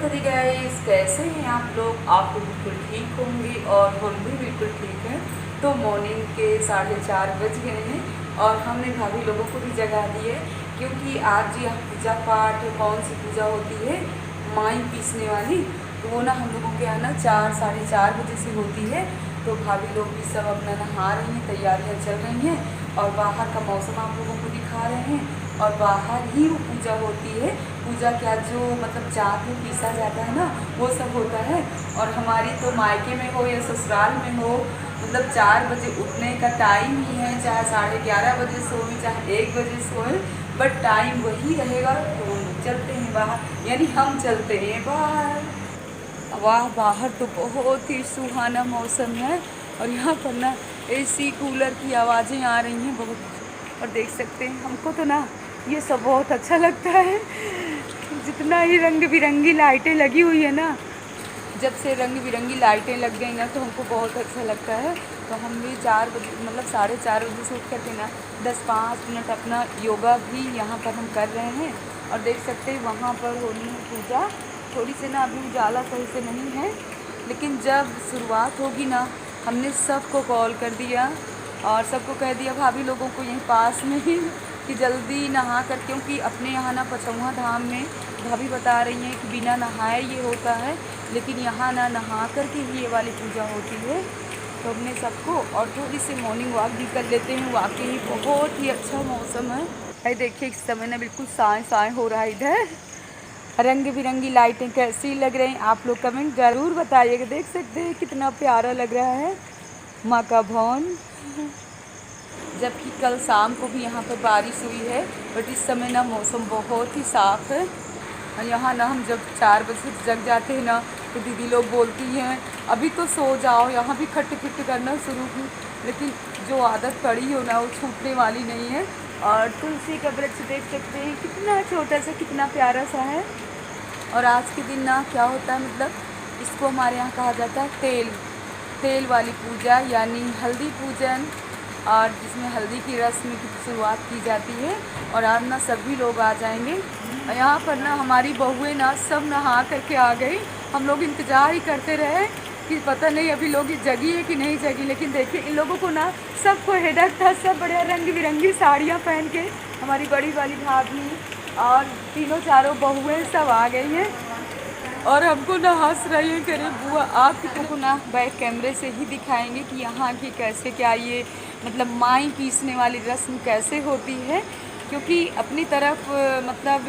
Radhe guys, कैसे हैं आप लोग? आप लोग बिल्कुल ठीक होंगे और हम भी बिल्कुल ठीक हैं। तो मॉर्निंग के 4:30 बज गए हैं और हमने भाभी लोगों को भी जगा दिए, क्योंकि आज यह पूजा पाठ कौन सी पूजा होती है, माई पीसने वाली। तो वो ना हम लोगों के यहाँ ना 4 साढ़े 4 बजे से होती है। तो भाभी लोग भी सब अपना नहा रही हैं, तैयारियाँ चल रही हैं और बाहर का मौसम आप लोगों को दिखा रहे हैं। और बाहर ही वो पूजा होती है। पूजा क्या, जो मतलब चाट में पीसा जाता है ना, वो सब होता है। और हमारी तो मायके में हो या ससुराल में हो, मतलब 4 बजे उठने का टाइम ही है, चाहे 11:30 बजे सोए चाहे 1 बजे सोए, बट टाइम वही रहेगा। तो हम चलते हैं बाहर, यानी हम चलते हैं बाहर। वाह, बाहर तो बहुत ही सुहाना मौसम है और यहाँ पर ना एसी कूलर की आवाज़ें आ रही हैं बहुत। और देख सकते हैं, हमको तो ना ये सब बहुत अच्छा लगता है। जितना ही रंग बिरंगी लाइटें लगी हुई है ना, जब से रंग बिरंगी लाइटें लग गई ना, तो हमको बहुत अच्छा लगता है। तो हम भी 4 बजे मतलब 4:30 बजे से उठ करके ना 10-5 मिनट अपना योगा भी यहाँ पर हम कर रहे हैं। और देख सकते हैं वहाँ पर हो रही है पूजा। थोड़ी सी ना अभी उजाला सही से नहीं है, लेकिन जब शुरुआत होगी ना, हमने सबको कॉल कर दिया और सबको कह दिया भाभी लोगों को यहीं पास में ही कि जल्दी नहा कर, क्योंकि अपने यहाँ ना पचौहा धाम में भाभी बता रही हैं कि बिना नहाए ये होता है, लेकिन यहाँ ना नहा कर के ही ये वाली पूजा होती है। तो हमने सबको, और थोड़ी सी मॉर्निंग वॉक भी कर लेते हैं। वाकई बहुत ही अच्छा मौसम है। भाई देखिए, इस समय ना बिल्कुल साए साए हो रहा है इधर। रंग बिरंगी लाइटें कैसी लग रही हैं, आप लोग कमेंट ज़रूर बताइएगा। देख सकते हैं कितना प्यारा लग रहा है माँ का भवन। जबकि कल शाम को भी यहाँ पर बारिश हुई है, बट इस समय ना मौसम बहुत ही साफ़ है। और यहाँ ना हम जब 4 बजे जग जाते हैं ना, तो दीदी लोग बोलती हैं अभी तो सो जाओ, यहाँ भी खट खट करना शुरू की। लेकिन जो आदत पड़ी हो ना, वो छूटने वाली नहीं है। और तुलसी का वृक्ष देख सकते हैं, कितना छोटा सा, कितना प्यारा सा है। और आज के दिन ना क्या होता है, मतलब इसको हमारे यहाँ कहा जाता है तेल वाली पूजा, यानी हल्दी पूजन, और जिसमें हल्दी की रस्म की शुरुआत की जाती है। और आज ना सभी लोग आ जाएंगे। यहाँ पर ना हमारी बहुएं ना सब नहा करके आ गई। हम लोग इंतज़ार ही करते रहे कि पता नहीं अभी लोग जगी है कि नहीं जगी, लेकिन देखिए इन लोगों को ना सबको हेडक था। सब बढ़िया रंग बिरंगी साड़ियाँ पहन के हमारी बड़ी वाली भाभी और तीनों चारों बहुएं सब आ गई हैं और हमको ना हंस रही है। करे बुआ, आप को ना बैक कैमरे से ही दिखाएंगे कि यहाँ की कैसे क्या ये मतलब माई पीसने वाली रस्म कैसे होती है। क्योंकि अपनी तरफ मतलब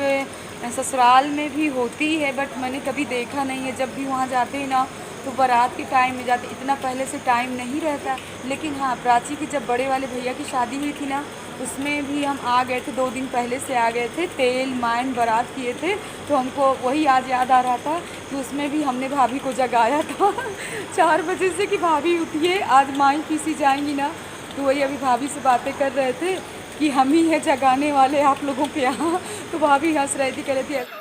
ससुराल में भी होती है, बट मैंने कभी देखा नहीं है। जब भी वहाँ जाते हैं ना, तो बारात के टाइम में जाते, इतना पहले से टाइम नहीं रहता। लेकिन हाँ, प्राची की जब बड़े वाले भैया की शादी हुई थी ना, उसमें भी हम आ गए थे, 2 दिन पहले से आ गए थे। तेल माइन बारात किए थे, तो हमको वही आज याद आ रहा था कि उसमें भी हमने भाभी को जगाया था 4 बजे से कि भाभी उठिए, आज माई पीसी जाएंगी ना। तो वही अभी भाभी से बातें कर रहे थे कि हम ही हैं जगाने वाले आप लोगों के यहाँ। तो भाभी हंस रही थी, कह रही थी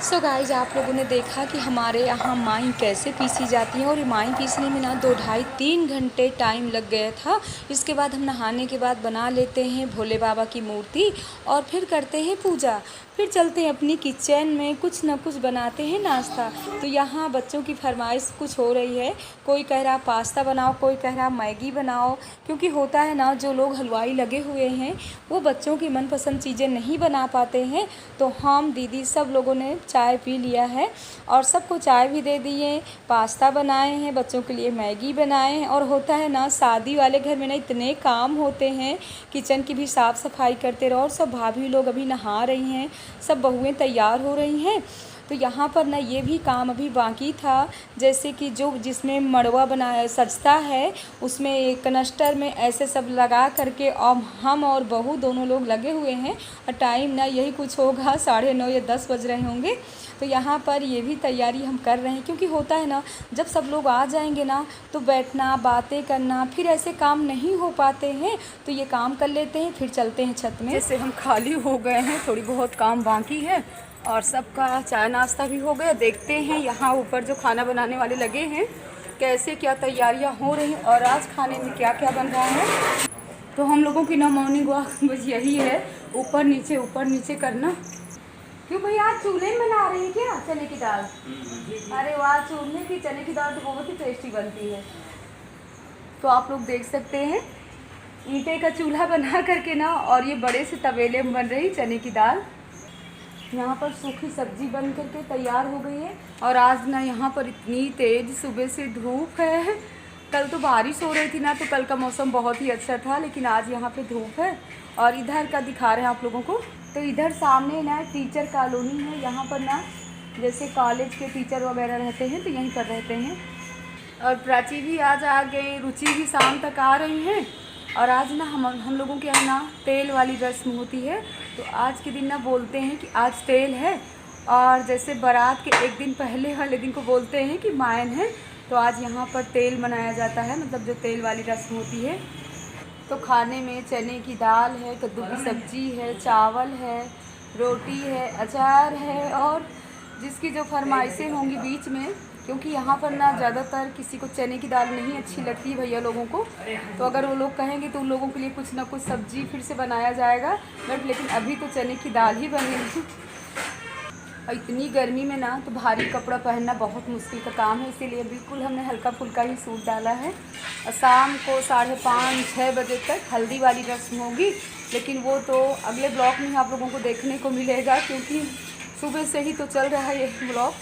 सो गाइज, आप लोगों ने देखा कि हमारे यहाँ माई कैसे पीसी जाती है। और ये माई पीसने में ना 2-2.5-3 घंटे टाइम लग गया था। इसके बाद हम नहाने के बाद बना लेते हैं भोले बाबा की मूर्ति और फिर करते हैं पूजा। फिर चलते हैं अपनी किचन में, कुछ ना कुछ बनाते हैं नाश्ता। तो यहाँ बच्चों की फरमाइश कुछ हो रही है, कोई कह रहा पास्ता बनाओ, कोई कह रहा मैगी बनाओ। क्योंकि होता है ना, जो लोग हलवाई लगे हुए हैं वो बच्चों की मनपसंद चीज़ें नहीं बना पाते हैं। तो हम दीदी सब लोगों ने चाय पी लिया है और सबको चाय भी दे दिए, पास्ता बनाए हैं, बच्चों के लिए मैगी बनाए हैं। और होता है ना, शादी वाले घर में ना इतने काम होते हैं, किचन की भी साफ़ सफाई करते रहो। और सब भाभी लोग अभी नहा रही हैं, सब बहुएं तैयार हो रही हैं। तो यहाँ पर ना ये भी काम अभी बाकी था, जैसे कि जो जिसमें मड़वा बनाया सजता है उसमें एक कनस्टर में ऐसे सब लगा करके, और हम और बहू दोनों लोग लगे हुए हैं। और टाइम ना यही कुछ होगा 9:30 या 10 बज रहे होंगे। तो यहाँ पर ये भी तैयारी हम कर रहे हैं, क्योंकि होता है ना, जब सब लोग आ जाएंगे ना तो बैठना, बातें करना, फिर ऐसे काम नहीं हो पाते हैं। तो ये काम कर लेते हैं, फिर चलते हैं छत में। जैसे हम खाली हो गए हैं, थोड़ी बहुत काम बाकी है और सबका चाय नाश्ता भी हो गया। देखते हैं यहाँ ऊपर जो खाना बनाने वाले लगे हैं कैसे क्या तैयारियाँ हो रही हैं और आज खाने में क्या क्या बन रहा है। तो हम लोगों की ना मॉर्निंग वॉक बस यही है, ऊपर नीचे करना। क्यों भैया, आज चूल्हे में बना रही है क्या चने की दाल? अरे वाह, चूल्हे की चने की दाल तो बहुत ही टेस्टी बनती है। तो आप लोग देख सकते हैं ईंटे का चूल्हा बना करके ना, और ये बड़े से तवेले में बन रही चने की दाल। यहाँ पर सूखी सब्जी बन करके तैयार हो गई है। और आज ना यहाँ पर इतनी तेज़ सुबह से धूप है। कल तो बारिश हो रही थी ना, तो कल का मौसम बहुत ही अच्छा था, लेकिन आज यहाँ पे धूप है। और इधर का दिखा रहे हैं आप लोगों को, तो इधर सामने ना टीचर कॉलोनी है। यहाँ पर ना जैसे कॉलेज के टीचर वगैरह रहते हैं तो यहीं पर रहते हैं। और प्राची भी आज आ गई, रुचि भी शाम तक आ रही हैं। और आज ना हम लोगों के यहाँ ना तेल वाली रस्म होती है। तो आज के दिन ना बोलते हैं कि आज तेल है, और जैसे बारात के एक दिन पहले वाले दिन को बोलते हैं कि मायन है। तो आज यहाँ पर तेल मनाया जाता है, मतलब जो तेल वाली रस्म होती है। तो खाने में चने की दाल है, कद्दू की सब्जी है, चावल है, रोटी है, अचार है, और जिसकी जो फरमाइशें होंगी बीच में, क्योंकि यहाँ पर ना ज़्यादातर किसी को चने की दाल नहीं अच्छी लगती है भैया लोगों को। तो अगर वो लोग कहेंगे तो उन लोगों के लिए कुछ ना कुछ सब्जी फिर से बनाया जाएगा, बट लेकिन अभी तो चने की दाल ही बनेगी। और इतनी गर्मी में ना तो भारी कपड़ा पहनना बहुत मुश्किल का काम है, इसीलिए बिल्कुल हमने हल्का फुल्का ही सूट डाला है। और शाम को 5:30-6 बजे तक हल्दी वाली रस्म होगी, लेकिन वो तो अगले ब्लॉग में आप लोगों को देखने को मिलेगा, क्योंकि सुबह से ही तो चल रहा है ये ब्लॉग।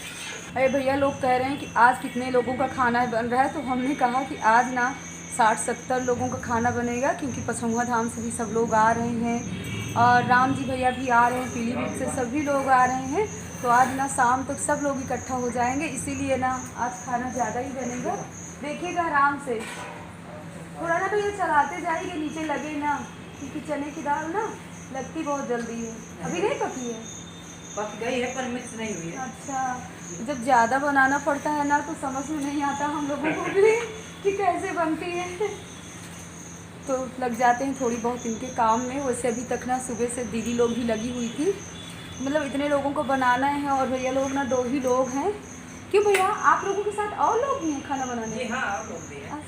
अरे भैया लोग कह रहे हैं कि आज कितने लोगों का खाना बन रहा है, तो हमने कहा कि आज ना 60-70 लोगों का खाना बनेगा, क्योंकि पचौंगा धाम से भी सब लोग आ रहे हैं और राम जी भैया भी आ रहे हैं, पीलीभीत से सभी लोग आ रहे हैं। तो आज ना शाम तक सब लोग इकट्ठा हो जाएंगे, इसीलिए ना आज खाना ज़्यादा ही बनेगा। देखिएगा आराम से, थोड़ा ना भैया चलाते जाइए, नीचे लगे ना, क्योंकि चने की दाल ना लगती बहुत जल्दी है। अभी नहीं पकी है? पक गई है पर मिक्स नहीं हुई है। अच्छा, जब ज़्यादा बनाना पड़ता है ना तो समझ में नहीं आता हम लोगों को भी कि कैसे बनती है। तो लग जाते हैं थोड़ी बहुत इनके काम में। वैसे अभी तक ना सुबह से दीदी लोग भी लगी हुई थी, मतलब इतने लोगों को बनाना है, और भैया लोग ना 2 ही लोग हैं। क्यों भैया, आप लोगों के साथ और लोग भी हैं खाना बनाने? हाँ, और लोग भी हैं।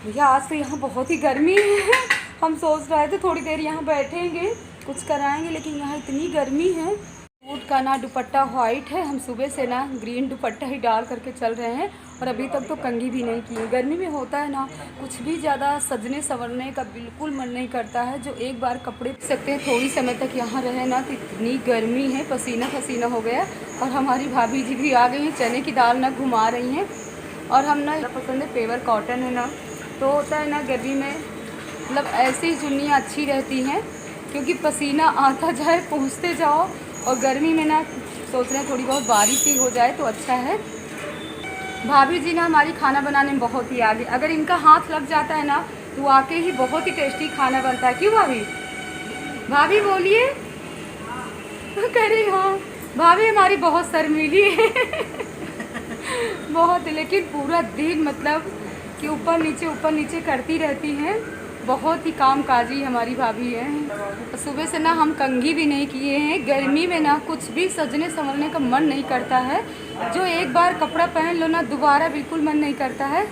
भैया आज तो यहाँ बहुत ही गर्मी है। हम सोच रहे थे थोड़ी देर यहाँ बैठेंगे, कुछ कराएंगे, लेकिन यहाँ इतनी गर्मी है। सूट का ना दुपट्टा वाइट है, हम सुबह से ना ग्रीन दुपट्टा ही डाल करके चल रहे हैं, और अभी तक तो कंघी भी नहीं की है। गर्मी में होता है ना, कुछ भी ज़्यादा सजने संवरने का बिल्कुल मन नहीं करता है। जो एक बार कपड़े पहन सकते हैं, थोड़ी समय तक यहाँ रहे ना तो इतनी गर्मी है, पसीना पसीना हो गया। और हमारी भाभी जी भी आ गई हैं, चने की दाल ना घुमा रही हैं। और हम ना पसंद है पेवर कॉटन है ना, तो होता है ना गर्मी में, मतलब ऐसी चुन्नियाँ अच्छी रहती हैं, क्योंकि पसीना आता जाए, पहुँचते जाओ। और गर्मी में ना सोच रहे हैं थोड़ी बहुत बारिश ही हो जाए तो अच्छा है। भाभी जी ना हमारी खाना बनाने में बहुत ही आगे, अगर इनका हाथ लग जाता है ना तो वाकई ही बहुत ही टेस्टी खाना बनता है। क्यों भाभी? भाभी बोलिए। कह रही हाँ, भाभी हमारी बहुत शर्मीली है बहुत, लेकिन पूरा दिन मतलब कि ऊपर नीचे करती रहती हैं। बहुत ही कामकाजी हमारी भाभी है। सुबह से ना हम कंघी भी नहीं किए हैं। गर्मी में ना कुछ भी सजने संवरने का मन नहीं करता है। जो एक बार कपड़ा पहन लो ना दोबारा बिल्कुल मन नहीं करता है।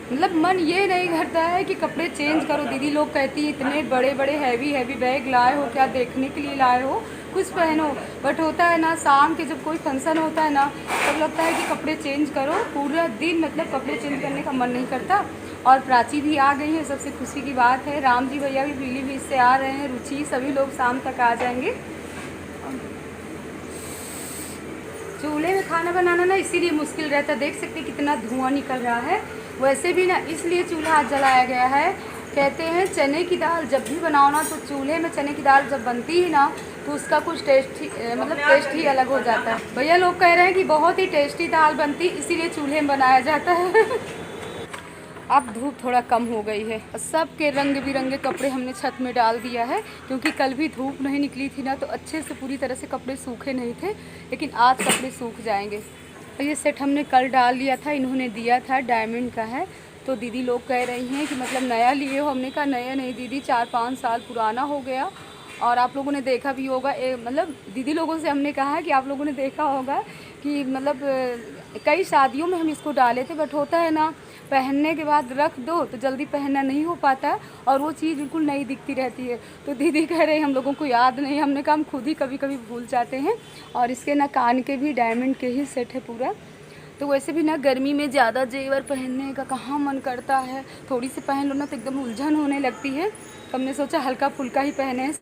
मतलब मन ये नहीं करता है कि कपड़े चेंज करो। दीदी लोग कहती है इतने बड़े बड़े हैवी बैग लाए हो, क्या देखने के लिए लाए हो? कुछ पहनो, बट होता है ना शाम के जब कोई फंक्शन होता है ना तब लगता है कि कपड़े चेंज करो, पूरा दिन मतलब कपड़े चेंज करने का मन नहीं करता। और प्राची भी आ गई है, सबसे खुशी की बात है। राम जी भैया भी पीलीभीत से आ रहे हैं, रुचि, सभी लोग शाम तक आ जाएंगे। चूल्हे में खाना बनाना ना इसीलिए मुश्किल रहता है, देख सकते कितना धुआं निकल रहा है। वैसे भी ना इसलिए चूल्हा जलाया गया है, कहते हैं चने की दाल जब भी बनाओ ना तो चूल्हे में चने की दाल जब बनती है ना तो उसका कुछ टेस्ट ही टेस्ट ही अलग हो जाता है। भैया लोग कह रहे हैं कि बहुत ही टेस्टी दाल बनती, इसीलिए चूल्हे में बनाया जाता है। अब धूप थोड़ा कम हो गई है, सब के रंग बिरंगे कपड़े हमने छत में डाल दिया है, क्योंकि कल भी धूप नहीं निकली थी ना तो अच्छे से पूरी तरह से कपड़े सूखे नहीं थे, लेकिन आज कपड़े सूख जाएंगे। ये सेट हमने कल डाल लिया था, इन्होंने दिया था, डायमंड का है। तो दीदी लोग कह रही हैं कि मतलब नया लिए हो, हमने कहा नया नहीं दीदी, 4-5 साल पुराना हो गया। और आप लोगों ने देखा भी होगा, मतलब दीदी लोगों से हमने कहा कि आप लोगों ने देखा होगा कि मतलब कई शादियों में हम इसको डाले थे, बट होता है ना पहनने के बाद रख दो तो जल्दी पहनना नहीं हो पाता और वो चीज़ बिल्कुल नई दिखती रहती है। तो दीदी कह रहे हैं हम लोगों को याद नहीं, हमने कहा हम खुद ही कभी कभी भूल जाते हैं। और इसके ना कान के भी डायमंड के ही सेट है पूरा। तो वैसे भी ना गर्मी में ज़्यादा जेवर पहनने का कहाँ मन करता है, थोड़ी सी पहन लो ना तो एकदम उलझन होने लगती है। तो हमने सोचा हल्का फुल्का ही पहने।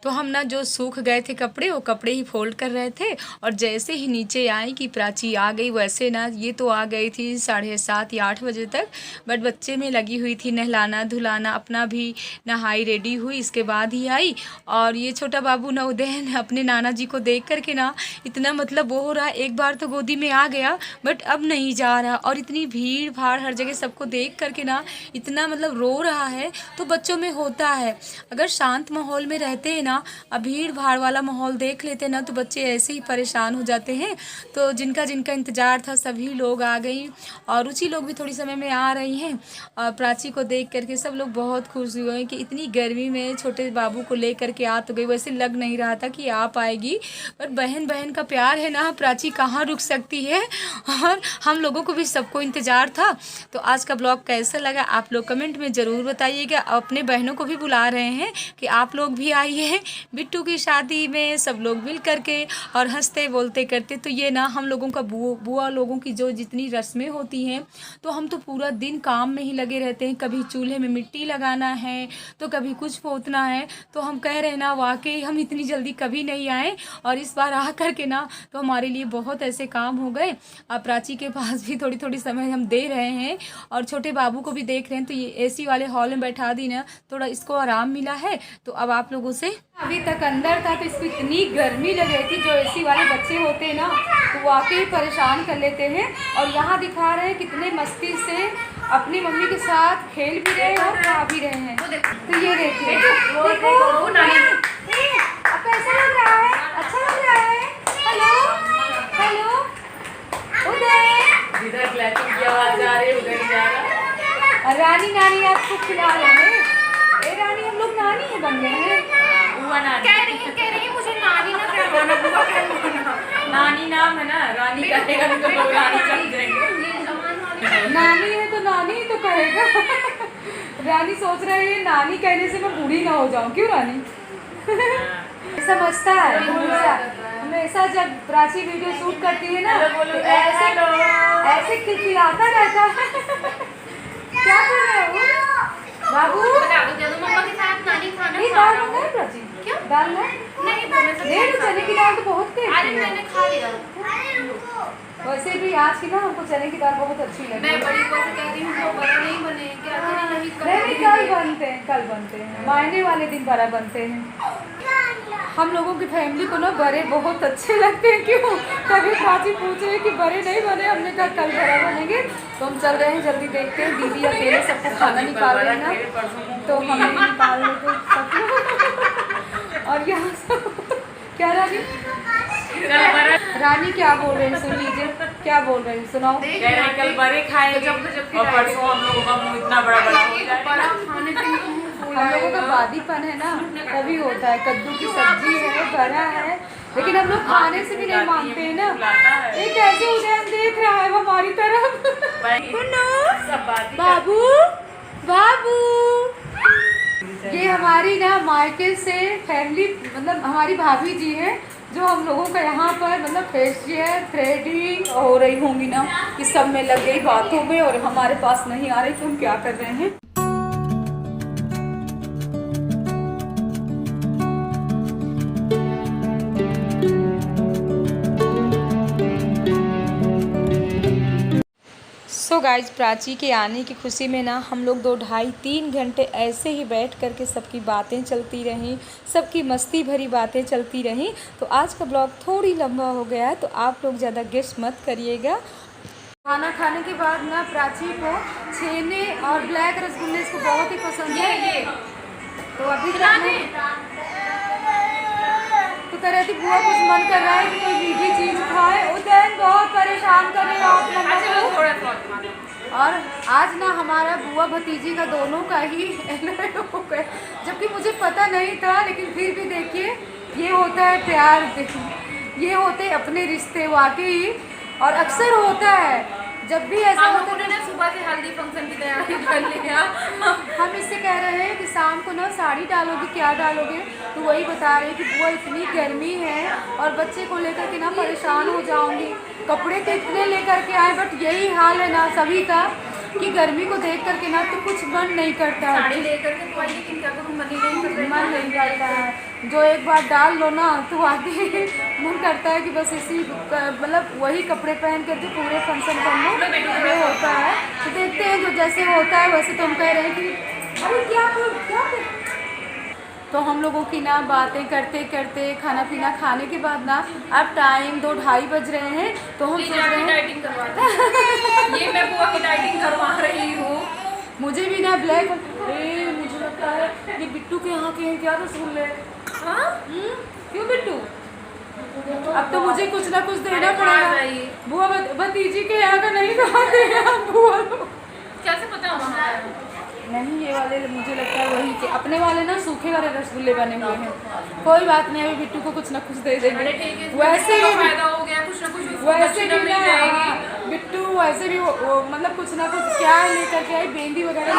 तो हम ना जो सूख गए थे कपड़े, वो कपड़े ही फोल्ड कर रहे थे, और जैसे ही नीचे आई कि प्राची आ गई, वैसे ना ये तो आ गई थी 7:30 या 8 बजे तक, बट बच्चे में लगी हुई थी नहलाना धुलाना, अपना भी नहाई रेडी हुई, इसके बाद ही आई। और ये छोटा बाबू ना उदयन अपने नाना जी को देख करके ना इतना मतलब वो हो रहा, एक बार तो गोदी में आ गया बट अब नहीं जा रहा, और इतनी भीड़ भाड़ हर जगह सबको देख करके ना इतना मतलब रो रहा है। तो बच्चों में होता है, अगर शांत माहौल में रहते हैं ना, अब भीड़ भाड़ वाला माहौल देख लेते ना तो बच्चे ऐसे ही परेशान हो जाते हैं। तो जिनका जिनका इंतज़ार था सभी लोग आ गई, और रुचि लोग भी थोड़ी समय में आ रही हैं। और प्राची को देख करके सब लोग बहुत खुश हुए कि इतनी गर्मी में छोटे बाबू को ले करके आ तो गई, वैसे लग नहीं रहा था कि आ पाएगी, पर बहन बहन का प्यार है ना, प्राची कहाँ रुक सकती है, और हम लोगों को भी सबको इंतज़ार था। तो आज का ब्लॉग कैसा लगा आप लोग कमेंट में ज़रूर बताइएगा। अपने बहनों को भी बुला रहे हैं कि आप लोग भी आइए बिट्टू की शादी में, सब लोग मिल करके और हंसते बोलते करते। तो ये ना हम लोगों का बुआ लोगों की जो जितनी रस्में होती हैं, तो हम तो पूरा दिन काम में ही लगे रहते हैं, कभी चूल्हे में मिट्टी लगाना है तो कभी कुछ पोतना है। तो हम कह रहे हैं ना वाकई हम इतनी जल्दी कभी नहीं आए, और इस बार आ करके ना तो हमारे लिए बहुत ऐसे काम हो गए। अब प्राची के पास भी थोड़ी थोड़ी समय हम दे रहे हैं, और छोटे बाबू को भी देख रहे हैं। तो ये एसी वाले हॉल में बैठा दी ना, थोड़ा इसको आराम मिला है। तो अब आप लोगों से अभी तक अंदर था तो इसको इतनी गर्मी लग रही थी, जो एसी वाले बच्चे होते हैं ना तो वाकई परेशान कर लेते हैं। और यहाँ दिखा रहे हैं कितने मस्ती से अपनी मम्मी के साथ खेल भी रहे हैं और खा भी रहे हैं। तो ये देखिए, देखो अब कैसा लग रहा है, अच्छा लग रहा है। हेलो हेलो उदय, इधर क्लैपिंग की आवाज आ रही है, उधर जा रहा है। रानी नानी आपको खिला रहे हैं। ए रानी, हम लोग नानी है बन गए हैं। कह रही है मुझे नानी ना कहना, बुआ कहना। नानी नाम है ना, रानी कहेगा तो लोग रानी समझ जाएंगे। नानी है तो नानी ही तो कहेगा। रानी सोच रही है नानी कहने से मैं बूढ़ी ना हो जाऊं, क्यों रानी? समझता है हमेशा जब प्राची वीडियो शूट करती है ना तो ऐसे खिलखिलाता रहता है। क्या कर रहे हो बाबू? मम्मा के साथ नानी खाना ये दाल बना है प्राची? क्यों? दाल है? नहीं चने की दाल तो बहुत टेस्टी अरे है। मैंने खा लिया। वैसे भी आज की ना हमको चने की दाल बहुत अच्छी लगी। मैं बड़ी को कहती हूँ वो बड़ा नहीं बने, क्या नहीं कल बनते हैं, मायने वाले दिन बड़ा बनते हैं। हम लोगों की फैमिली को ना बड़े बहुत अच्छे लगते हैं, क्यों? कभी प्राची पूछ रहे कि बड़े नहीं बने, हमने कहा कल बड़ा बनेंगे। तो हम चल रहे हैं, जल्दी देखते हैं। दीदी अकेले सबको खाना निकाल रहे हैं ना, तो हमें निकाल लेते सब। और यहाँ क्या रानी क्या बोल रहे हैं, सुन लीजिए क्या बोल रहे हैं, सुनाओ। कह रहे हैं कल बड़े खाएंगे और परसों हम लोगों का मुंह इतना बड़ा बड़ा हो जाएगा। हम लोगों का वादीपन है ना तभी होता है। कद्दू की सब्जी है, बड़ा है, लेकिन हम लोग खाने से भी नहीं मानते हैं ना। ये कैसे उदयन देख रहा है हमारी तरफ। बाबू बाबू, ये हमारी ना मायके से फैमिली, मतलब हमारी भाभी जी है जो हम लोगों का यहाँ पर मतलब फेशियल थ्रेडिंग हो रही होंगी ना, कि सब में लग गई बातों में और हमारे पास नहीं आ रही, तो हम क्या कर रहे हैं। सो गाइज, प्राची के आने की खुशी में ना हम लोग 2, 2.5, 3 घंटे ऐसे ही बैठ करके सबकी बातें चलती रहीं, सबकी मस्ती भरी बातें चलती रहीं। तो आज का ब्लॉग थोड़ी लंबा हो गया है, तो आप लोग ज़्यादा गेस मत करिएगा। खाना खाने के बाद ना प्राची को छेने और ब्लैक रसगुल्ले इसको बहुत ही पसंद है। तो अभी तो कह रही थी बुआ कुछ मन कर रहा है कि कोई मीठी चीज़ खाए। उदयन बहुत परेशान कर रहे हैं। और आज ना हमारा बुआ भतीजी का दोनों का ही हो गया, जबकि मुझे पता नहीं था, लेकिन फिर भी देखिए ये होता है प्यार, ये होते अपने रिश्ते वाकई। और अक्सर होता है जब भी ऐसा होता है ना, सुबह से हल्दी फंक्शन की तैयारी कर लिया। हम इससे कह रहे हैं कि शाम को ना साड़ी डालोगे, क्या डालोगे, तो वही बता रहे हैं कि बुआ इतनी गर्मी है और बच्चे को लेकर के ना परेशान हो जाऊंगी। कपड़े तो इतने लेकर के आए, बट यही हाल है ना सभी का कि गर्मी को देख करके ना तो कुछ मन नहीं करता है। साड़ी लेकर के तो आई, लेकिन क्या करूँ, मन ही नहीं कर रही, मन नहीं करता है। जो एक बार डाल लो ना तो आगे मन करता है कि बस इसी मतलब वही कपड़े पहन करके पूरे फंक्शन कर लो, ये होता है। तो देखते हैं जो जैसे होता है वैसे। तो हम कह रहे हैं कि अरे क्या तो हम लोगों की ना बातें करते करते खाना पीना खाने के बाद ना अब टाइम 2, 2.5 बज रहे हैं। तो हम सोच रहे हैं डाइटिंग करवा ये मैं बुआ की डाइटिंग करवा रही हूँ। मुझे भी ना ब्लैक, मुझे लगता है ये बिट्टू के यहाँ के हैं क्या रसगुल्ले। हाँ क्यों बिट्टू, अब तो मुझे कुछ ना कुछ देना पड़ेगा। बुआ भतीजी के यहाँ का नहीं खाते हैं बुआ, कैसे पता वहाँ नहीं ये वाले मुझे लगता है वही के अपने वाले ना सूखे वाले रसगुल्ले बने हुए हैं। कोई बात नहीं, अभी बिट्टू को कुछ ना कुछ दे देंगे। वैसे भी फायदा हो गया, कुछ ना कुछ वैसे भी ना बिट्टू वैसे भी वो मतलब कुछ ना कुछ क्या लेकर के आई, बेंदी वगैरह।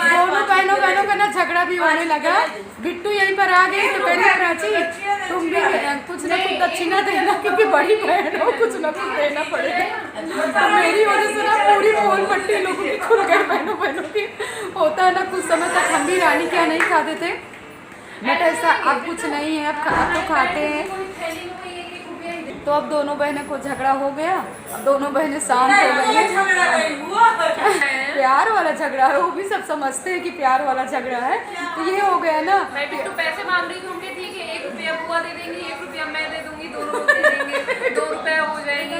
दोनों बहनों का ना झगड़ा भी होने लगा। बिट्टू यहीं पर आ गई तो कहने प्राची तुम भी कुछ ना कुछ दक्षिणा देना, क्योंकि बड़ी बहन हो, कुछ ना कुछ देना पड़ेगा। तो मेरी वजह से ना पूरी मोहन पट्टी लोगों की खुल गई, बहनों की। होता है ना, कुछ समय तक हम भी रानी क्या नहीं खाते थे, बट ऐसा अब कुछ नहीं है, अब तो खाते हैं। तो अब दोनों बहनों को झगड़ा हो गया, अब दोनों बहनें शांत हो गई हैं। प्यार वाला झगड़ा है, वो भी सब समझते हैं कि प्यार वाला झगड़ा है। तो ये हो गया ना, मैं बिट्टू पैसे मांग रही हूँ, ठीक है 1 रुपया बुआ दे देंगी, 1 रुपया मैं दे दूंगी, 2 रुपये दे देंगे, 2 रुपये हो जाएंगे।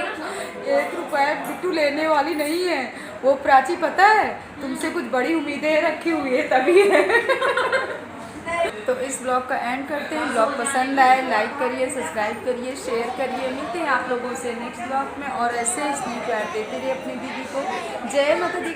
1 रुपया बिट्टू लेने वाली नहीं है वो। प्राची पता है तुमसे कुछ बड़ी उम्मीदें रखी हुई है तभी है। तो इस ब्लॉग का एंड करते हैं। ब्लॉग पसंद आए लाइक करिए, सब्सक्राइब करिए, शेयर करिए। मिलते हैं आप लोगों से नेक्स्ट ब्लॉग में, और ऐसे स्नेह प्यार देते रहिए अपनी दीदी को। जय माता दी।